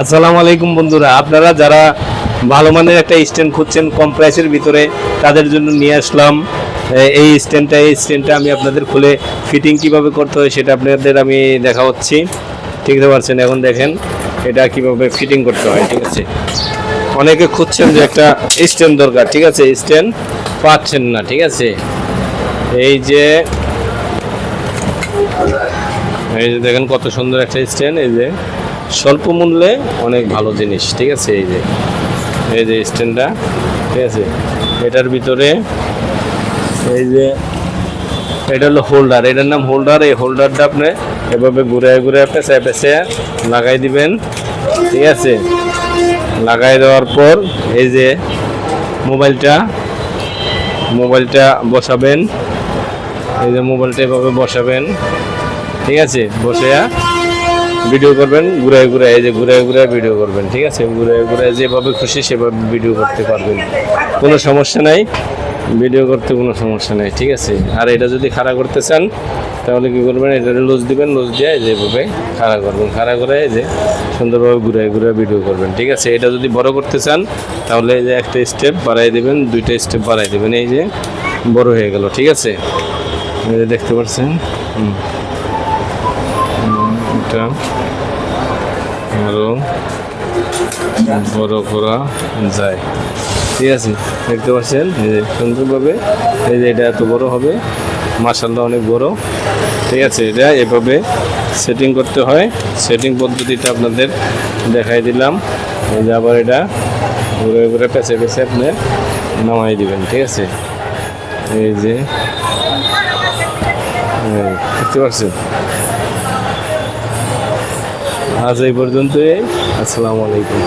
আসসালামু আলাইকুম বন্ধুরা, আপনারা যারা ভালো মানের একটা স্ট্যান্ড খুঁজছেন কম প্রাইসের ভিতরে, তাদের জন্য নিয়ে আসলাম এই স্ট্যান্ডটা আমি আপনাদের খুলে ফিটিং কিভাবে করতে হয় সেটা আপনাদের আমি দেখা হচ্ছি। ঠিক আছে পারছেন? এখন দেখেন এটা কিভাবে ফিটিং করতে হয়। ঠিক আছে, অনেকে খুঁজছেন যে একটা স্ট্যান্ড দরকার, ঠিক আছে, স্ট্যান্ড পাচ্ছেন না। ঠিক আছে, এই যে এই যে দেখেন কত সুন্দর একটা স্ট্যান্ড, এই যে স্বল্প মূল্যে অনেক ভালো জিনিস। ঠিক আছে, এই যে স্ট্যান্ডটা, ঠিক আছে, এটার ভিতরে এই যে এটা হলো হোল্ডার, এটার নাম হোল্ডার। এই হোল্ডারটা আপনি এভাবে ঘুরে ঘুরে পেঁচে পেঁচে লাগাই দিবেন। ঠিক আছে, লাগাই দেওয়ার পর এই যে মোবাইলটা বসাবেন, এই যে মোবাইলটা এভাবে বসাবেন। ঠিক আছে, বসে ভিডিও করবেন ঘুরে ঘুরে, এই যে ঘুরে ঘুরে ভিডিও করবেন। ঠিক আছে, ঘুরে ঘুরে যেভাবে খুশি সেভাবে ভিডিও করতে পারবেন, কোনো সমস্যা নাই, ভিডিও করতে কোনো সমস্যা নেই। ঠিক আছে, আর এটা যদি খাড়া করতে চান তাহলে কী করবেন, এটা লুজ দিবেন, লুজ দিয়ে যেভাবে খাড়া করবেন, খাড়া করে এই যে সুন্দরভাবে ঘুরে ঘুরে ভিডিও করবেন। ঠিক আছে, এটা যদি বড় করতে চান তাহলে এই যে একটা স্টেপ বাড়াই দেবেন, দুইটা স্টেপ বাড়াই দেবেন, এই যে বড় হয়ে গেল। ঠিক আছে, এই যে দেখতে পাচ্ছেন, এটা আরও বড় করা যায়। ঠিক আছে, দেখতে পাচ্ছেন এই যে সুন্দরভাবে, এই যে এটা এত বড় হবে, মাশাআল্লাহ অনেক বড়। ঠিক আছে, এটা এভাবে সেটিং করতে হয়, সেটিং পদ্ধতিটা আপনাদের দেখাই দিলাম। এই যে আবার এটা ঘুরে ঘুরে পেঁচে পেঁচে আপনি নামাই দিবেন। ঠিক আছে, এই যে দেখতে পাচ্ছেন। আজ এই পর্যন্তই। আসসালামু আলাইকুম।